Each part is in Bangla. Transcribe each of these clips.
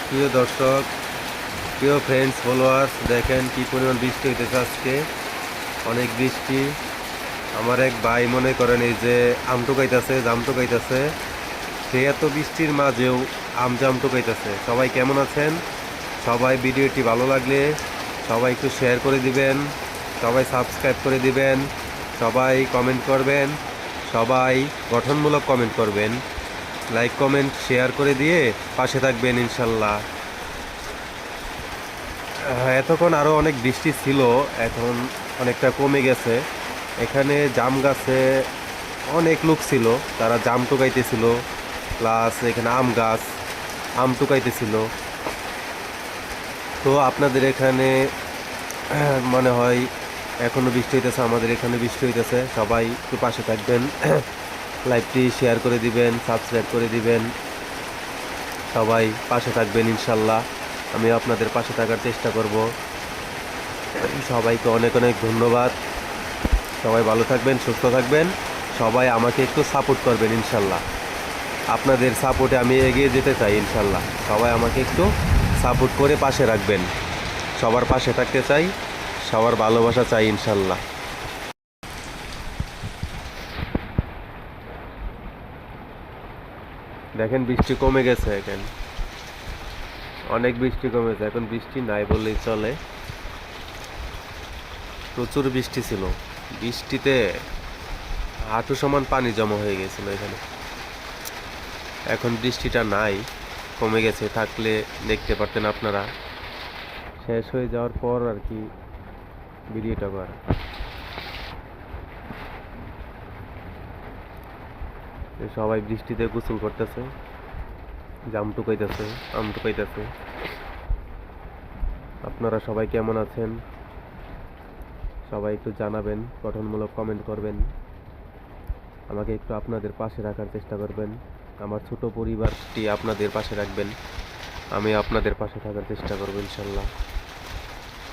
প্রিয় দর্শক, প্রিয় ফ্রেন্ডস, ফলোয়ার্স, দেখেন কি পরিমাণ বৃষ্টি হইতেছে আজকে। অনেক বৃষ্টি। আমার এক ভাই মনে করেন এই যে আম টোকাইতেছে, জাম টোকাইতেছে, সে এত বৃষ্টির মাঝেও জাম টোকাইতেছে। সবাই কেমন আছেন? সবাই ভিডিওটি ভালো লাগলে সবাই একটু শেয়ার করে দিবেন, সবাই সাবস্ক্রাইব করে দিবেন, সবাই কমেন্ট করবেন, সবাই গঠনমূলক কমেন্ট করবেন, লাইক কমেন্ট শেয়ার করে দিয়ে পাশে থাকবেন ইনশাল্লাহ। এতক্ষণ আরও অনেক বৃষ্টি ছিল, এখন অনেকটা কমে গেছে। এখানে জাম গাছে অনেক লোক ছিল, তারা জাম টুকাইতেছিল, প্লাস এখানে আম গাছ আম টুকাইতেছিল। তো আপনাদের এখানে মনে হয় এখনও বৃষ্টি হইতেছে, আমাদের এখানে বৃষ্টি হইতেছে। সবাই একটু পাশে থাকবেন, লাইভটি শেয়ার করে দিবেন, সাবস্ক্রাইব করে দিবেন, সবাই পাশে থাকবেন ইনশাল্লাহ। আমি আপনাদের পাশে থাকার চেষ্টা করব। সবাইকে অনেক অনেক ধন্যবাদ। সবাই ভালো থাকবেন, সুস্থ থাকবেন। সবাই আমাকে একটু সাপোর্ট করবেন ইনশাল্লাহ। আপনাদের সাপোর্টে আমি এগিয়ে যেতে চাই ইনশাল্লাহ। সবাই আমাকে একটু সাপোর্ট করে পাশে রাখবেন। সবার পাশে থাকতে চাই, সবার ভালোবাসা চাই ইনশাল্লাহ। দেখেন বৃষ্টি কমে গেছে, এখন অনেক বৃষ্টি কমেছে, এখন বৃষ্টি নাই বললেই চলে। প্রচুর বৃষ্টি ছিল, বৃষ্টিতে হাঁটু সমান পানি জমা হয়ে গেছিল এখানে। এখন বৃষ্টিটা নাই, কমে গেছে। থাকলে দেখতে পারতেন আপনারা। শেষ হয়ে যাওয়ার পর আর কি ভিডিওটা করা। সবাই বৃষ্টিতে গোসল করতেছে, জাম টুকাইতেছে, আম টুকাইতেছে। আপনারা সবাই কেমন আছেন? সবাই একটু জানাবেন, গঠনমূলক কমেন্ট করবেন, আমাকে একটু আপনাদের পাশে রাখার চেষ্টা করবেন। আমার ছোট পরিবারটি আপনাদের পাশে রাখবেন, আমি আপনাদের পাশে থাকার চেষ্টা করব ইনশাল্লাহ।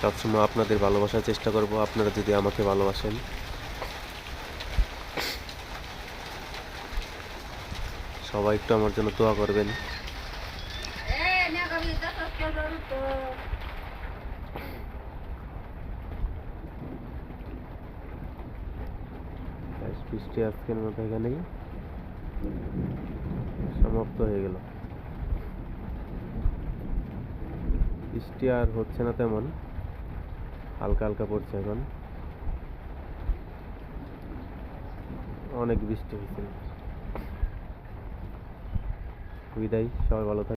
সবসময় আপনাদের ভালোবাসার চেষ্টা করব, আপনারা যদি আমাকে ভালোবাসেন। সবাই একটু আমার জন্য দোয়া করবেন। বৃষ্টি আজকের মতো এখানেই সমাপ্ত হয়ে গেল। বৃষ্টি আর হচ্ছে না তেমন, হালকা হালকা পড়ছে। এখন অনেক বৃষ্টি হয়েছিল। বিদায়, সবাই ভালো থাকবেন।